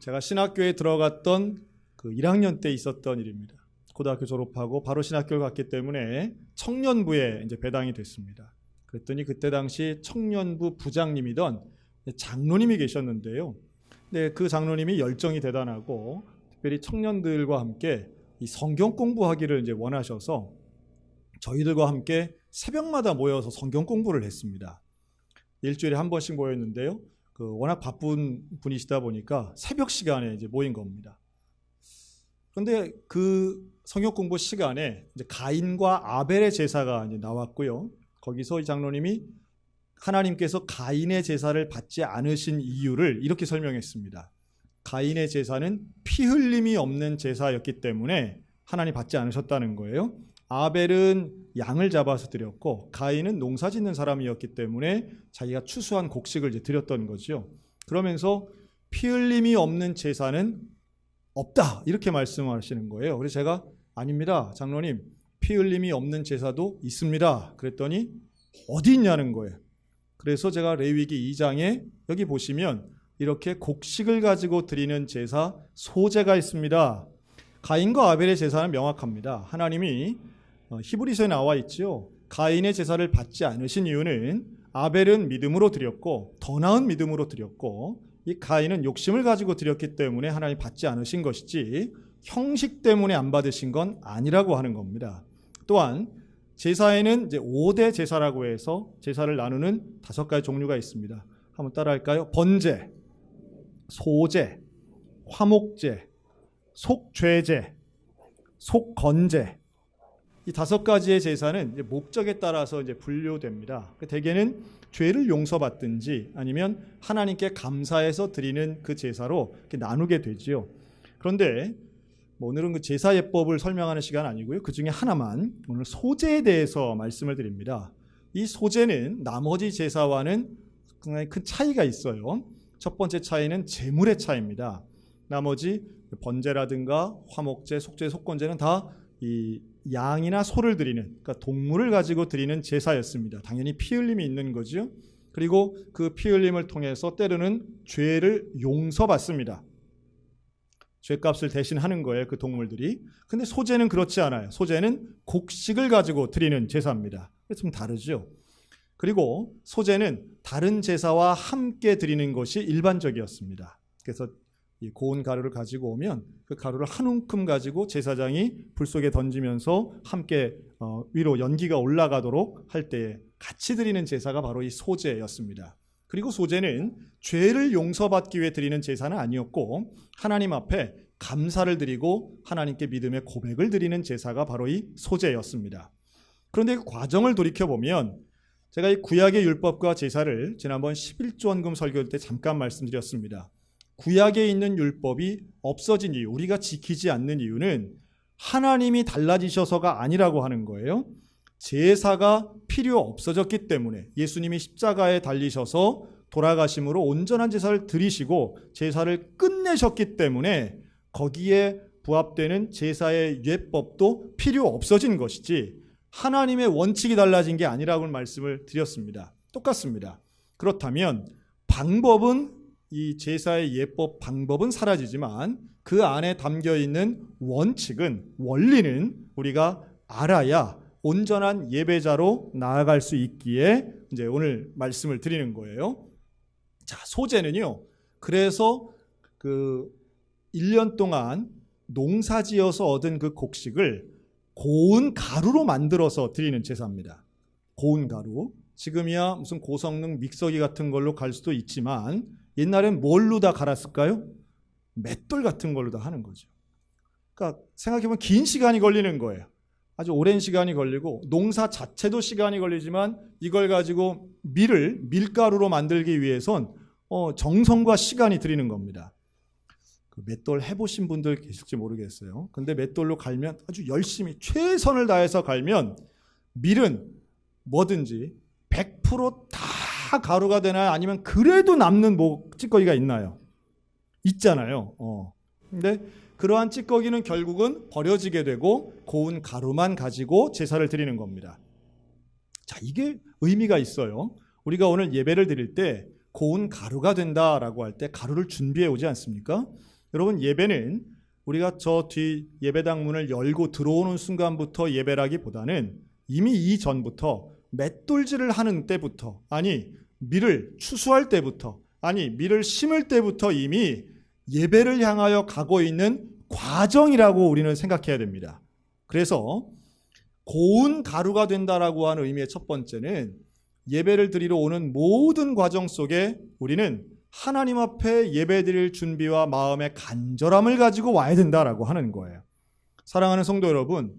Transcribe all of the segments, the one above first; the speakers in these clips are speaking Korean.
제가 신학교에 들어갔던 그 1학년 때 있었던 일입니다. 고등학교 졸업하고 바로 신학교를 갔기 때문에 청년부에 이제 배당이 됐습니다. 그랬더니 그때 당시 청년부 부장님이던 장로님이 계셨는데요. 네, 그 장로님이 열정이 대단하고 특별히 청년들과 함께 이 성경 공부하기를 이제 원하셔서 저희들과 함께 새벽마다 모여서 성경 공부를 했습니다. 일주일에 한 번씩 모였는데요. 워낙 바쁜 분이시다 보니까 새벽 시간에 이제 모인 겁니다. 그런데 그 성경 공부 시간에 이제 가인과 아벨의 제사가 이제 나왔고요. 거기서 이 장로님이 하나님께서 가인의 제사를 받지 않으신 이유를 이렇게 설명했습니다. 가인의 제사는 피 흘림이 없는 제사였기 때문에 하나님 받지 않으셨다는 거예요. 아벨은 양을 잡아서 드렸고 가인은 농사 짓는 사람이었기 때문에 자기가 추수한 곡식을 이제 드렸던 거죠. 그러면서 피 흘림이 없는 제사는 없다 이렇게 말씀하시는 거예요. 그래서 제가 아닙니다 장로님, 피 흘림이 없는 제사도 있습니다 그랬더니 어디 있냐는 거예요. 그래서 제가 레위기 2장에 여기 보시면 이렇게 곡식을 가지고 드리는 제사 소제가 있습니다. 가인과 아벨의 제사는 명확합니다. 하나님이 히브리서에 나와 있죠. 가인의 제사를 받지 않으신 이유는 아벨은 믿음으로 드렸고 더 나은 믿음으로 드렸고 이 가인은 욕심을 가지고 드렸기 때문에 하나님 받지 않으신 것이지 형식 때문에 안 받으신 건 아니라고 하는 겁니다. 또한 제사에는 이제 5대 제사라고 해서 제사를 나누는 5가지 종류가 있습니다. 한번 따라할까요? 번제, 소제, 화목제, 속죄제, 속건제. 이 5가지의 제사는 이제 목적에 따라서 이제 분류됩니다. 대개는 죄를 용서받든지 아니면 하나님께 감사해서 드리는 그 제사로 이렇게 나누게 되지요. 그런데 오늘은 그 제사 예법을 설명하는 시간 아니고요. 그 중에 하나만 오늘 소제에 대해서 말씀을 드립니다. 이 소제는 나머지 제사와는 굉장히 큰 차이가 있어요. 첫 번째 차이는 제물의 차이입니다. 나머지 번제라든가 화목제, 속죄, 속건제는 다 이 양이나 소를 드리는, 그러니까 동물을 가지고 드리는 제사였습니다. 당연히 피 흘림이 있는 거죠. 그리고 그 피 흘림을 통해서 때로는 죄를 용서받습니다. 죄값을 대신하는 거예요, 그 동물들이. 근데 소제는 그렇지 않아요. 소제는 곡식을 가지고 드리는 제사입니다. 좀 다르죠. 그리고 소제는 다른 제사와 함께 드리는 것이 일반적이었습니다. 그래서 이 고운 가루를 가지고 오면 그 가루를 한 움큼 가지고 제사장이 불 속에 던지면서 함께 위로 연기가 올라가도록 할 때 같이 드리는 제사가 바로 이 소제였습니다. 그리고 소제는 죄를 용서받기 위해 드리는 제사는 아니었고 하나님 앞에 감사를 드리고 하나님께 믿음의 고백을 드리는 제사가 바로 이 소제였습니다. 그런데 그 과정을 돌이켜보면 제가 이 구약의 율법과 제사를 지난번 11조 헌금 설교 때 잠깐 말씀드렸습니다. 구약에 있는 율법이 없어진 이유, 우리가 지키지 않는 이유는 하나님이 달라지셔서가 아니라고 하는 거예요. 제사가 필요 없어졌기 때문에 예수님이 십자가에 달리셔서 돌아가심으로 온전한 제사를 드리시고 제사를 끝내셨기 때문에 거기에 부합되는 제사의 예법도 필요 없어진 것이지 하나님의 원칙이 달라진 게 아니라고 말씀을 드렸습니다. 똑같습니다. 그렇다면 방법은 이 제사의 예법 방법은 사라지지만 그 안에 담겨있는 원칙은 원리는 우리가 알아야 온전한 예배자로 나아갈 수 있기에 이제 오늘 말씀을 드리는 거예요. 자, 소제는요. 그래서 그 1년 동안 농사지어서 얻은 그 곡식을 고운 가루로 만들어서 드리는 제사입니다. 고운 가루. 지금이야 무슨 고성능 믹서기 같은 걸로 갈 수도 있지만 옛날엔 뭘로 다 갈았을까요? 맷돌 같은 걸로 다 하는 거죠. 그러니까 생각해보면 긴 시간이 걸리는 거예요. 아주 오랜 시간이 걸리고 농사 자체도 시간이 걸리지만 이걸 가지고 밀가루로 만들기 위해선 정성과 시간이 들이는 겁니다. 그 맷돌 해보신 분들 계실지 모르겠어요. 근데 맷돌로 갈면 아주 열심히 최선을 다해서 갈면 밀은 뭐든지 100%다 가루가 되나요? 아니면 그래도 남는 찌꺼기가 있나요? 있잖아요. 근데 그러한 찌꺼기는 결국은 버려지게 되고 고운 가루만 가지고 제사를 드리는 겁니다. 자, 이게 의미가 있어요. 우리가 오늘 예배를 드릴 때 고운 가루가 된다라고 할 때 가루를 준비해 오지 않습니까? 여러분, 예배는 우리가 저 뒤 예배당 문을 열고 들어오는 순간부터 예배라기보다는 이미 이전부터 맷돌질을 하는 때부터, 아니 밀을 추수할 때부터, 아니 밀을 심을 때부터 이미 예배를 향하여 가고 있는 과정이라고 우리는 생각해야 됩니다. 그래서 고운 가루가 된다라고 하는 의미의 첫 번째는 예배를 드리러 오는 모든 과정 속에 우리는 하나님 앞에 예배드릴 준비와 마음의 간절함을 가지고 와야 된다라고 하는 거예요. 사랑하는 성도 여러분,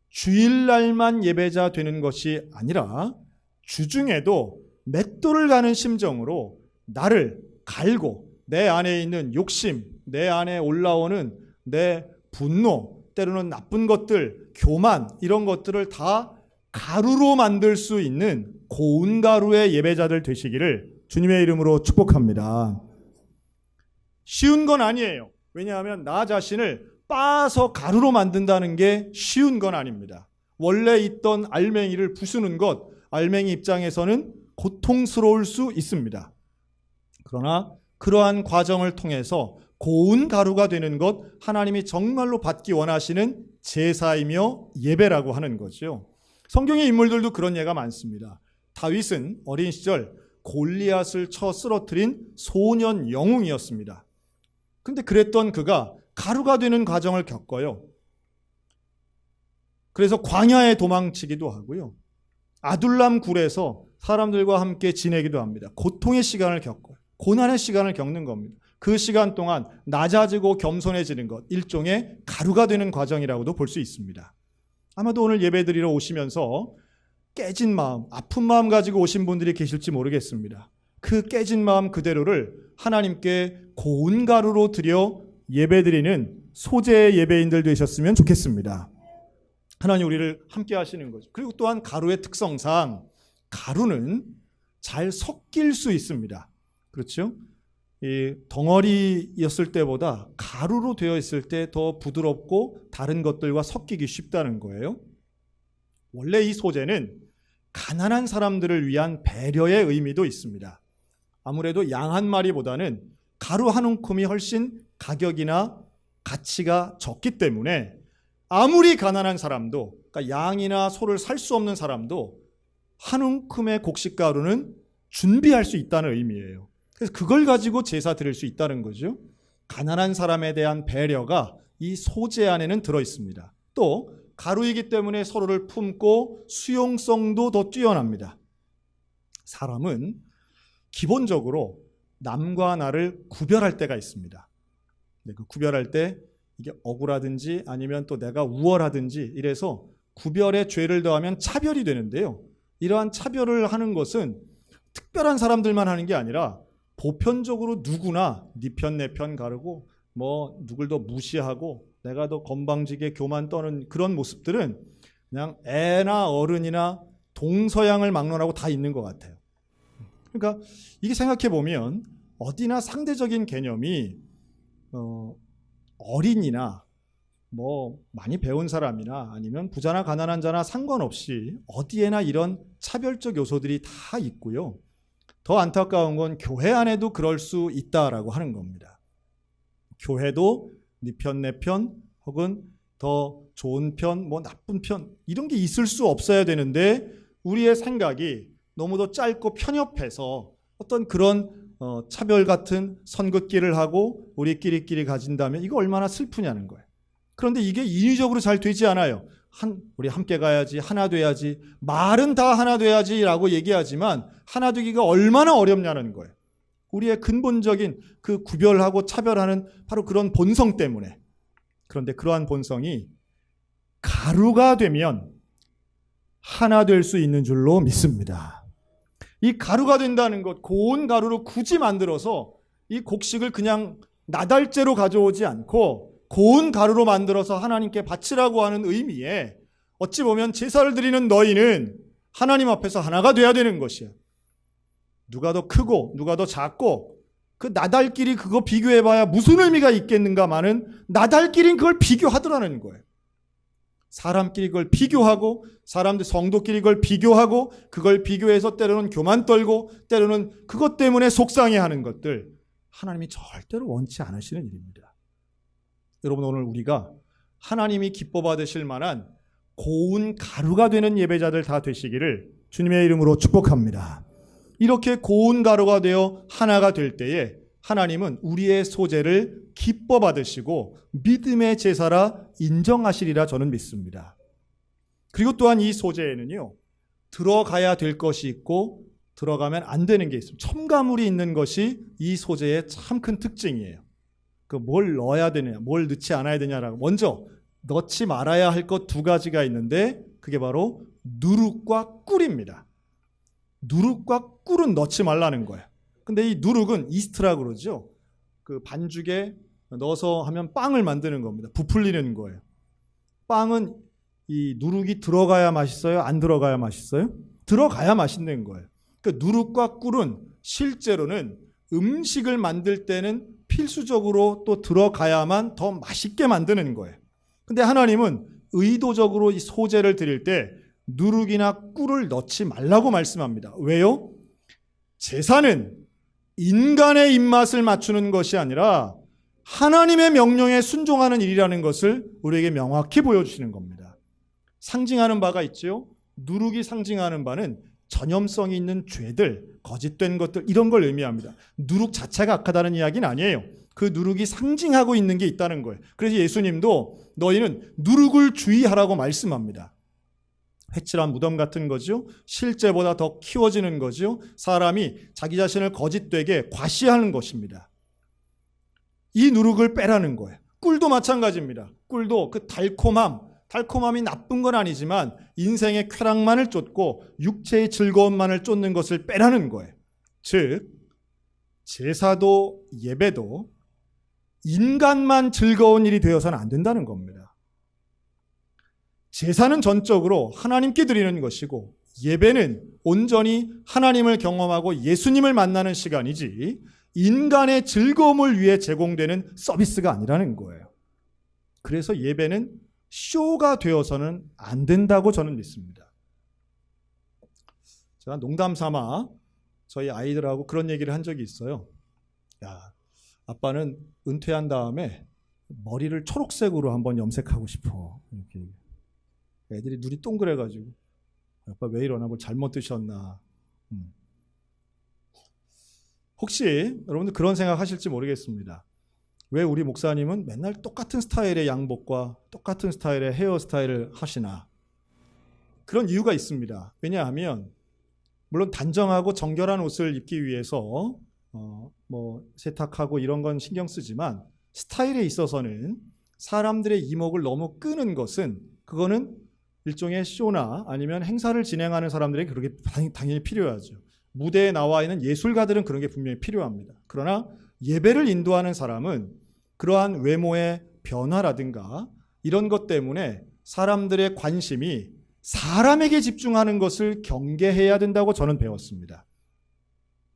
주일날만 예배자 되는 것이 아니라 주중에도 맷돌을 가는 심정으로 나를 갈고 내 안에 있는 욕심, 내 안에 올라오는 내 분노, 때로는 나쁜 것들, 교만, 이런 것들을 다 가루로 만들 수 있는 고운 가루의 예배자들 되시기를 주님의 이름으로 축복합니다. 쉬운 건 아니에요. 왜냐하면 나 자신을 빻아서 가루로 만든다는 게 쉬운 건 아닙니다. 원래 있던 알맹이를 부수는 것, 알맹이 입장에서는 고통스러울 수 있습니다. 그러나 그러한 과정을 통해서 고운 가루가 되는 것, 하나님이 정말로 받기 원하시는 제사이며 예배라고 하는 거죠. 성경의 인물들도 그런 예가 많습니다. 다윗은 어린 시절 골리앗을 쳐 쓰러뜨린 소년 영웅이었습니다. 근데 그랬던 그가 가루가 되는 과정을 겪어요. 그래서 광야에 도망치기도 하고요. 아둘람 굴에서 사람들과 함께 지내기도 합니다. 고통의 시간을 겪어요. 고난의 시간을 겪는 겁니다. 그 시간 동안 낮아지고 겸손해지는 것, 일종의 가루가 되는 과정이라고도 볼 수 있습니다. 아마도 오늘 예배드리러 오시면서 깨진 마음, 아픈 마음 가지고 오신 분들이 계실지 모르겠습니다. 그 깨진 마음 그대로를 하나님께 고운 가루로 드려 예배드리는 소재의 예배인들 되셨으면 좋겠습니다. 하나님 우리를 함께 하시는 거죠. 그리고 또한 가루의 특성상 가루는 잘 섞일 수 있습니다. 그렇죠? 이 덩어리였을 때보다 가루로 되어 있을 때 더 부드럽고 다른 것들과 섞이기 쉽다는 거예요. 원래 이 소재는 가난한 사람들을 위한 배려의 의미도 있습니다. 아무래도 양 한 마리보다는 가루 한 움큼이 훨씬 가격이나 가치가 적기 때문에 아무리 가난한 사람도, 그러니까 양이나 소를 살 수 없는 사람도 한 움큼의 곡식 가루는 준비할 수 있다는 의미예요. 그래서 그걸 가지고 제사 드릴 수 있다는 거죠. 가난한 사람에 대한 배려가 이 소재 안에는 들어 있습니다. 또 가루이기 때문에 서로를 품고 수용성도 더 뛰어납니다. 사람은 기본적으로 남과 나를 구별할 때가 있습니다. 그 구별할 때 이게 억울하든지 아니면 또 내가 우월하든지 이래서 구별에 죄를 더하면 차별이 되는데요. 이러한 차별을 하는 것은 특별한 사람들만 하는 게 아니라 보편적으로 누구나 네 편 내 편 가르고 뭐 누굴 더 무시하고 내가 더 건방지게 교만 떠는 그런 모습들은 그냥 애나 어른이나 동서양을 막론하고 다 있는 것 같아요. 그러니까 이게 생각해 보면 어디나 상대적인 개념이 어린이나 뭐 많이 배운 사람이나 아니면 부자나 가난한 자나 상관없이 어디에나 이런 차별적 요소들이 다 있고요. 더 안타까운 건 교회 안에도 그럴 수 있다라고 하는 겁니다. 교회도 네 편 내 편 혹은 더 좋은 편, 뭐 나쁜 편 이런 게 있을 수 없어야 되는데 우리의 생각이 너무 더 짧고 편협해서 어떤 그런 차별 같은 선긋기를 하고 우리끼리 가진다면 이거 얼마나 슬프냐는 거예요. 그런데 이게 인위적으로 잘 되지 않아요. 우리 함께 가야지, 하나 돼야지, 말은 다 하나 돼야지라고 얘기하지만 하나 되기가 얼마나 어렵냐는 거예요. 우리의 근본적인 그 구별하고 차별하는 바로 그런 본성 때문에. 그런데 그러한 본성이 가루가 되면 하나 될 수 있는 줄로 믿습니다. 이 가루가 된다는 것, 고운 가루로 굳이 만들어서 이 곡식을 그냥 나달째로 가져오지 않고 고운 가루로 만들어서 하나님께 바치라고 하는 의미에 어찌 보면 제사를 드리는 너희는 하나님 앞에서 하나가 돼야 되는 것이야. 누가 더 크고 누가 더 작고 그 나달끼리 그거 비교해봐야 무슨 의미가 있겠는가마는 나달끼리는 그걸 비교하더라는 거예요. 사람끼리 그걸 비교하고 사람들 성도끼리 그걸 비교하고 그걸 비교해서 때로는 교만 떨고 때로는 그것 때문에 속상해하는 것들 하나님이 절대로 원치 않으시는 일입니다. 여러분, 오늘 우리가 하나님이 기뻐 받으실 만한 고운 가루가 되는 예배자들 다 되시기를 주님의 이름으로 축복합니다. 이렇게 고운 가루가 되어 하나가 될 때에 하나님은 우리의 소재를 기뻐 받으시고 믿음의 제사라 인정하시리라 저는 믿습니다. 그리고 또한 이 소재에는요, 들어가야 될 것이 있고 들어가면 안 되는 게 있습니다. 첨가물이 있는 것이 이 소재의 참 큰 특징이에요. 뭘 넣어야 되느냐, 뭘 넣지 않아야 되냐라고. 먼저 넣지 말아야 할 것 두 가지가 있는데 그게 바로 누룩과 꿀입니다. 누룩과 꿀은 넣지 말라는 거예요. 근데 이 누룩은 이스트라고 그러죠. 그 반죽에 넣어서 하면 빵을 만드는 겁니다. 부풀리는 거예요. 빵은 이 누룩이 들어가야 맛있어요? 안 들어가야 맛있어요? 들어가야 맛있는 거예요. 그 누룩과 꿀은 실제로는 음식을 만들 때는 필수적으로 또 들어가야만 더 맛있게 만드는 거예요. 근데 하나님은 의도적으로 이 소재를 드릴 때 누룩이나 꿀을 넣지 말라고 말씀합니다. 왜요? 제사는 인간의 입맛을 맞추는 것이 아니라 하나님의 명령에 순종하는 일이라는 것을 우리에게 명확히 보여주시는 겁니다. 상징하는 바가 있죠. 누룩이 상징하는 바는 전염성이 있는 죄들, 거짓된 것들, 이런 걸 의미합니다. 누룩 자체가 악하다는 이야기는 아니에요. 그 누룩이 상징하고 있는 게 있다는 거예요. 그래서 예수님도 너희는 누룩을 주의하라고 말씀합니다. 회칠한 무덤 같은 거죠. 실제보다 더 키워지는 거죠. 사람이 자기 자신을 거짓되게 과시하는 것입니다. 이 누룩을 빼라는 거예요. 꿀도 마찬가지입니다. 꿀도 그 달콤함이 나쁜 건 아니지만 인생의 쾌락만을 쫓고 육체의 즐거움만을 쫓는 것을 빼라는 거예요. 즉 제사도 예배도 인간만 즐거운 일이 되어서는 안 된다는 겁니다. 제사는 전적으로 하나님께 드리는 것이고 예배는 온전히 하나님을 경험하고 예수님을 만나는 시간이지 인간의 즐거움을 위해 제공되는 서비스가 아니라는 거예요. 그래서 예배는 쇼가 되어서는 안 된다고 저는 믿습니다. 제가 농담 삼아 저희 아이들하고 그런 얘기를 한 적이 있어요. 야, 아빠는 은퇴한 다음에 머리를 초록색으로 한번 염색하고 싶어. 이렇게. 애들이 눈이 동그래가지고 아빠 왜 이러나, 뭘 잘못 드셨나. 혹시 여러분들 그런 생각 하실지 모르겠습니다. 왜 우리 목사님은 맨날 똑같은 스타일의 양복과 똑같은 스타일의 헤어스타일을 하시나? 그런 이유가 있습니다. 왜냐하면 물론 단정하고 정결한 옷을 입기 위해서 세탁하고 이런 건 신경 쓰지만 스타일에 있어서는 사람들의 이목을 너무 끄는 것은 그거는 일종의 쇼나 아니면 행사를 진행하는 사람들에게 그렇게 당연히 필요하죠. 무대에 나와 있는 예술가들은 그런 게 분명히 필요합니다. 그러나 예배를 인도하는 사람은 그러한 외모의 변화라든가 이런 것 때문에 사람들의 관심이 사람에게 집중하는 것을 경계해야 된다고 저는 배웠습니다.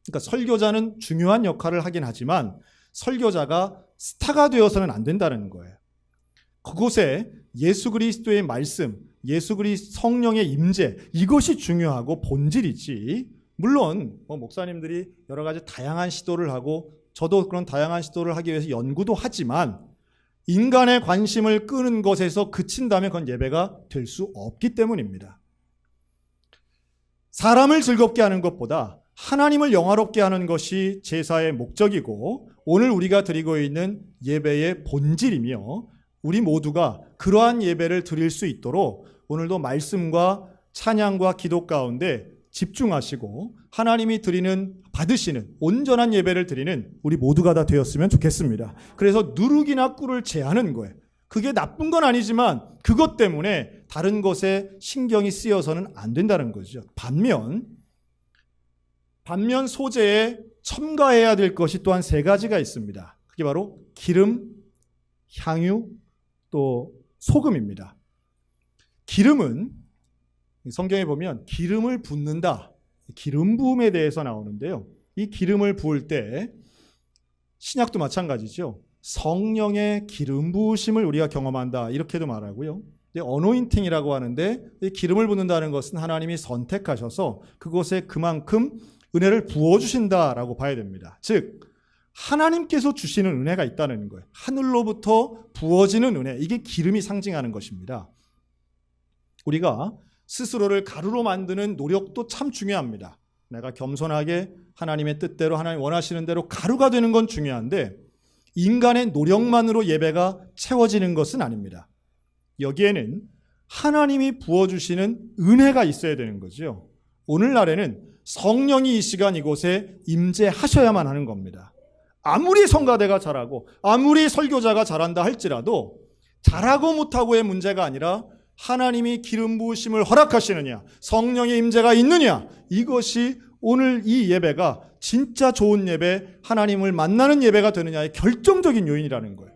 그러니까 설교자는 중요한 역할을 하긴 하지만 설교자가 스타가 되어서는 안 된다는 거예요. 그곳에 예수 그리스도의 말씀, 예수 그리스도 성령의 임재, 이것이 중요하고 본질이지. 물론 목사님들이 여러 가지 다양한 시도를 하고 저도 그런 다양한 시도를 하기 위해서 연구도 하지만 인간의 관심을 끄는 것에서 그친다면 그건 예배가 될 수 없기 때문입니다. 사람을 즐겁게 하는 것보다 하나님을 영화롭게 하는 것이 제사의 목적이고 오늘 우리가 드리고 있는 예배의 본질이며 우리 모두가 그러한 예배를 드릴 수 있도록 오늘도 말씀과 찬양과 기도 가운데 집중하시고 하나님이 받으시는 온전한 예배를 드리는 우리 모두가 다 되었으면 좋겠습니다. 그래서 누룩이나 꿀을 제하는 거예요. 그게 나쁜 건 아니지만 그것 때문에 다른 것에 신경이 쓰여서는 안 된다는 거죠. 반면 소재에 첨가해야 될 것이 또한 세 가지가 있습니다. 그게 바로 기름, 향유, 또 소금입니다. 기름은 성경에 보면 기름을 붓는다, 기름 부음에 대해서 나오는데요. 이 기름을 부을 때 신약도 마찬가지죠. 성령의 기름 부으심을 우리가 경험한다, 이렇게도 말하고요. 어노인팅이라고 하는데 이 기름을 붓는다는 것은 하나님이 선택하셔서 그곳에 그만큼 은혜를 부어주신다라고 봐야 됩니다. 즉 하나님께서 주시는 은혜가 있다는 거예요. 하늘로부터 부어지는 은혜, 이게 기름이 상징하는 것입니다. 우리가 스스로를 가루로 만드는 노력도 참 중요합니다. 내가 겸손하게 하나님의 뜻대로 하나님 원하시는 대로 가루가 되는 건 중요한데 인간의 노력만으로 예배가 채워지는 것은 아닙니다. 여기에는 하나님이 부어주시는 은혜가 있어야 되는 거죠. 오늘날에는 성령이 이 시간 이곳에 임재하셔야만 하는 겁니다. 아무리 성가대가 잘하고 아무리 설교자가 잘한다 할지라도 잘하고 못하고의 문제가 아니라 하나님이 기름 부으심을 허락하시느냐, 성령의 임재가 있느냐, 이것이 오늘 이 예배가 진짜 좋은 예배, 하나님을 만나는 예배가 되느냐의 결정적인 요인이라는 거예요.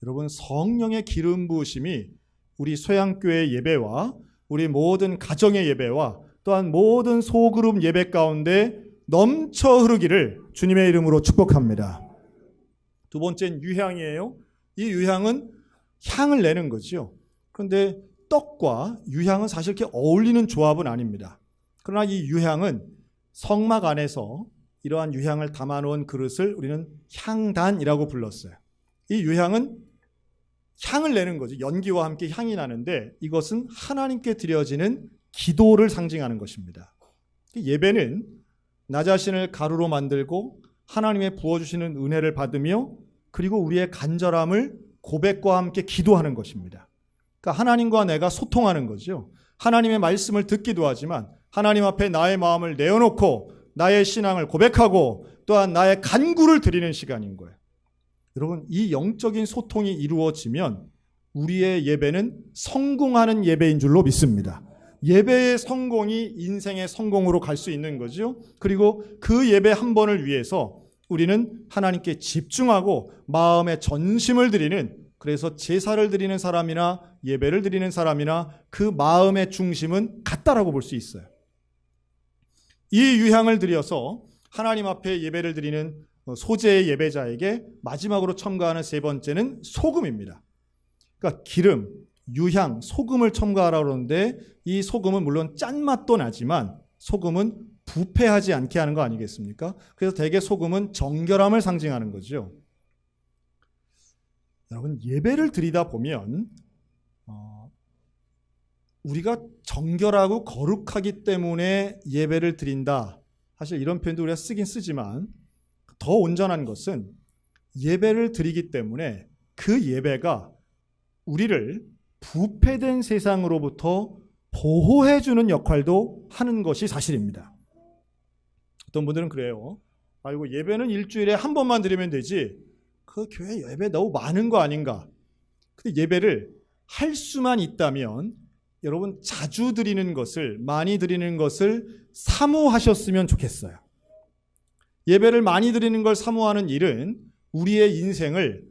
여러분, 성령의 기름 부으심이 우리 소양교회 예배와 우리 모든 가정의 예배와 또한 모든 소그룹 예배 가운데 넘쳐 흐르기를 주님의 이름으로 축복합니다. 두 번째는 유향이에요. 이 유향은 향을 내는 거죠. 그런데 떡과 유향은 사실 이렇게 어울리는 조합은 아닙니다. 그러나 이 유향은 성막 안에서 이러한 유향을 담아놓은 그릇을 우리는 향단이라고 불렀어요. 이 유향은 향을 내는 거죠. 연기와 함께 향이 나는데 이것은 하나님께 드려지는 기도를 상징하는 것입니다. 예배는 나 자신을 가루로 만들고 하나님의 부어주시는 은혜를 받으며 그리고 우리의 간절함을 고백과 함께 기도하는 것입니다. 그러니까 하나님과 내가 소통하는 거죠. 하나님의 말씀을 듣기도 하지만 하나님 앞에 나의 마음을 내어놓고 나의 신앙을 고백하고 또한 나의 간구를 드리는 시간인 거예요. 여러분, 이 영적인 소통이 이루어지면 우리의 예배는 성공하는 예배인 줄로 믿습니다. 예배의 성공이 인생의 성공으로 갈 수 있는 거죠. 그리고 그 예배 한 번을 위해서 우리는 하나님께 집중하고 마음의 전심을 드리는, 그래서 제사를 드리는 사람이나 예배를 드리는 사람이나 그 마음의 중심은 같다라고 볼 수 있어요. 이 유향을 드려서 하나님 앞에 예배를 드리는 소재의 예배자에게 마지막으로 첨가하는 세 번째는 소금입니다. 그러니까 기름, 유향, 소금을 첨가하라고 그러는데 이 소금은 물론 짠맛도 나지만 소금은 부패하지 않게 하는 거 아니겠습니까? 그래서 대개 소금은 정결함을 상징하는 거죠. 여러분, 예배를 드리다 보면 우리가 정결하고 거룩하기 때문에 예배를 드린다. 사실 이런 표현도 우리가 쓰긴 쓰지만 더 온전한 것은 예배를 드리기 때문에 그 예배가 우리를 부패된 세상으로부터 보호해주는 역할도 하는 것이 사실입니다. 어떤 분들은 그래요. 아이고, 예배는 일주일에 한 번만 드리면 되지. 그 교회 예배 너무 많은 거 아닌가. 근데 예배를 할 수만 있다면 여러분 자주 드리는 것을, 많이 드리는 것을 사모하셨으면 좋겠어요. 예배를 많이 드리는 걸 사모하는 일은 우리의 인생을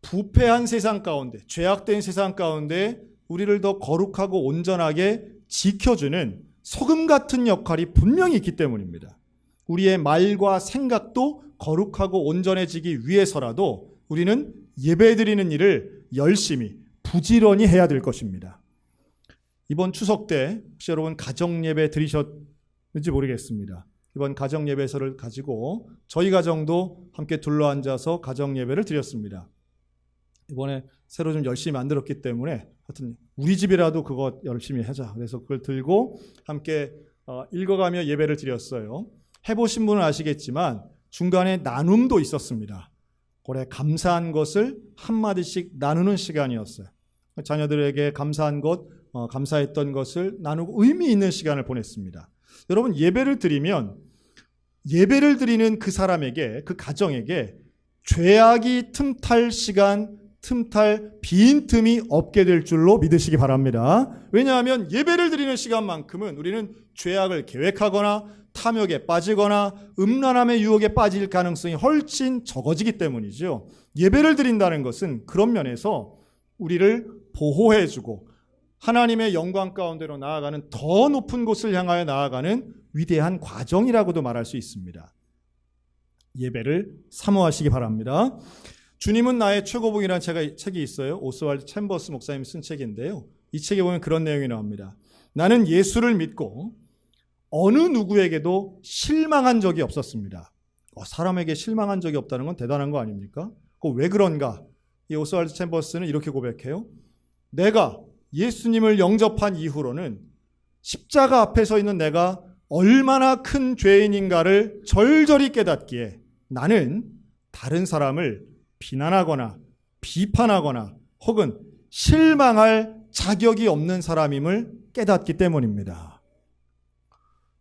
부패한 세상 가운데, 죄악된 세상 가운데 우리를 더 거룩하고 온전하게 지켜주는 소금 같은 역할이 분명히 있기 때문입니다. 우리의 말과 생각도 거룩하고 온전해지기 위해서라도 우리는 예배드리는 일을 열심히 부지런히 해야 될 것입니다. 이번 추석 때 혹시 여러분 가정예배 드리셨는지 모르겠습니다. 이번 가정예배서를 가지고 저희 가정도 함께 둘러앉아서 가정예배를 드렸습니다. 이번에 새로 좀 열심히 만들었기 때문에 하여튼 우리 집이라도 그거 열심히 하자. 그래서 그걸 들고 함께 읽어가며 예배를 드렸어요. 해보신 분은 아시겠지만 중간에 나눔도 있었습니다. 올해 감사한 것을 한마디씩 나누는 시간이었어요. 자녀들에게 감사한 것, 감사했던 것을 나누고 의미 있는 시간을 보냈습니다. 여러분, 예배를 드리면 예배를 드리는 그 사람에게, 그 가정에게 죄악이 틈탈 시간, 틈탈 빈틈이 없게 될 줄로 믿으시기 바랍니다. 왜냐하면 예배를 드리는 시간만큼은 우리는 죄악을 계획하거나 탐욕에 빠지거나 음란함의 유혹에 빠질 가능성이 훨씬 적어지기 때문이죠. 예배를 드린다는 것은 그런 면에서 우리를 보호해주고 하나님의 영광 가운데로 나아가는 더 높은 곳을 향하여 나아가는 위대한 과정이라고도 말할 수 있습니다. 예배를 사모하시기 바랍니다. 주님은 나의 최고봉이라는 책이 있어요. 오스왈드 챔버스 목사님 쓴 책인데요. 이 책에 보면 그런 내용이 나옵니다. 나는 예수를 믿고 어느 누구에게도 실망한 적이 없었습니다. 사람에게 실망한 적이 없다는 건 대단한 거 아닙니까? 왜 그런가? 이 오스왈드 챔버스는 이렇게 고백해요. 내가 예수님을 영접한 이후로는 십자가 앞에 서 있는 내가 얼마나 큰 죄인인가를 절절히 깨닫기에 나는 다른 사람을 비난하거나 비판하거나 혹은 실망할 자격이 없는 사람임을 깨닫기 때문입니다.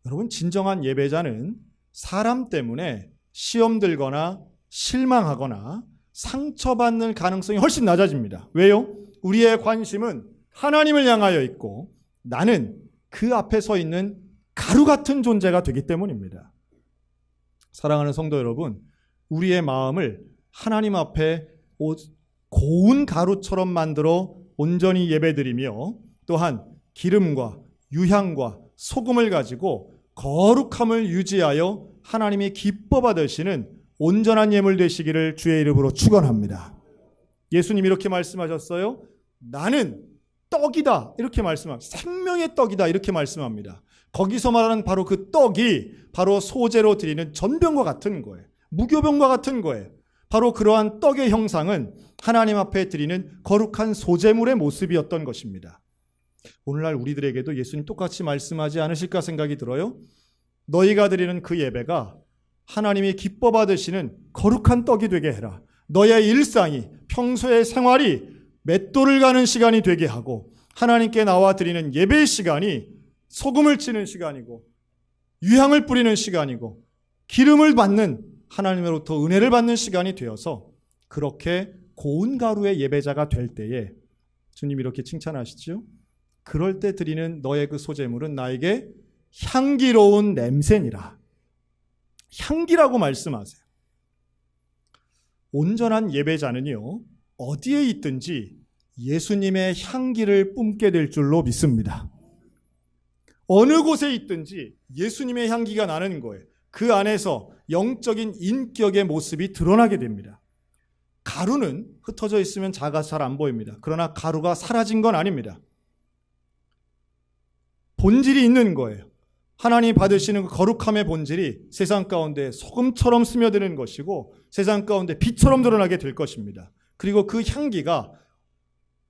여러분, 진정한 예배자는 사람 때문에 시험 들거나 실망하거나 상처받는 가능성이 훨씬 낮아집니다. 왜요? 우리의 관심은 하나님을 향하여 있고 나는 그 앞에 서 있는 가루 같은 존재가 되기 때문입니다. 사랑하는 성도 여러분, 우리의 마음을 하나님 앞에 고운 가루처럼 만들어 온전히 예배드리며 또한 기름과 유향과 소금을 가지고 거룩함을 유지하여 하나님이 기뻐 받으시는 온전한 예물 되시기를 주의 이름으로 축원합니다. 예수님 이렇게 말씀하셨어요. 나는 떡이다 이렇게 말씀합니다. 생명의 떡이다 이렇게 말씀합니다. 거기서 말하는 바로 그 떡이 바로 소제로 드리는 전병과 같은 거예요. 무교병과 같은 거예요. 바로 그러한 떡의 형상은 하나님 앞에 드리는 거룩한 소제물의 모습이었던 것입니다. 오늘날 우리들에게도 예수님 똑같이 말씀하지 않으실까 생각이 들어요. 너희가 드리는 그 예배가 하나님이 기뻐 받으시는 거룩한 떡이 되게 해라. 너의 일상이, 평소의 생활이 맷돌을 가는 시간이 되게 하고 하나님께 나와 드리는 예배의 시간이 소금을 치는 시간이고 유향을 뿌리는 시간이고 기름을 받는 하나님으로부터 은혜를 받는 시간이 되어서 그렇게 고운 가루의 예배자가 될 때에 주님 이렇게 칭찬하시죠. 그럴 때 드리는 너의 그 소제물은 나에게 향기로운 냄새니라. 향기라고 말씀하세요. 온전한 예배자는요, 어디에 있든지 예수님의 향기를 뿜게 될 줄로 믿습니다. 어느 곳에 있든지 예수님의 향기가 나는 거예요. 그 안에서 영적인 인격의 모습이 드러나게 됩니다. 가루는 흩어져 있으면 작아서 잘 안 보입니다. 그러나 가루가 사라진 건 아닙니다. 본질이 있는 거예요. 하나님이 받으시는 그 거룩함의 본질이 세상 가운데 소금처럼 스며드는 것이고 세상 가운데 빛처럼 드러나게 될 것입니다. 그리고 그 향기가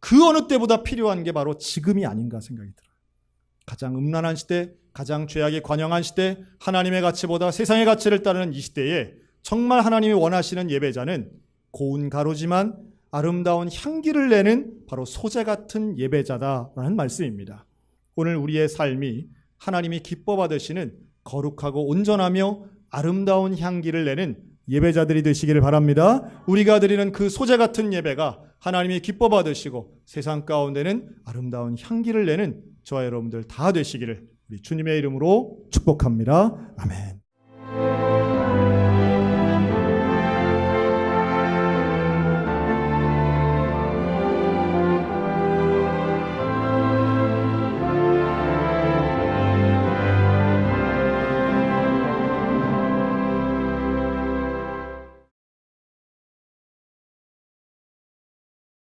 그 어느 때보다 필요한 게 바로 지금이 아닌가 생각이 들어요. 가장 음란한 시대, 가장 죄악이 관영한 시대, 하나님의 가치보다 세상의 가치를 따르는 이 시대에 정말 하나님이 원하시는 예배자는 고운 가루지만 아름다운 향기를 내는 바로 소재 같은 예배자다라는 말씀입니다. 오늘 우리의 삶이 하나님이 기뻐 받으시는 거룩하고 온전하며 아름다운 향기를 내는 예배자들이 되시기를 바랍니다. 우리가 드리는 그 소재 같은 예배가 하나님이 기뻐 받으시고 세상 가운데는 아름다운 향기를 내는 저와 여러분들 다 되시기를 우리 주님의 이름으로 축복합니다. 아멘.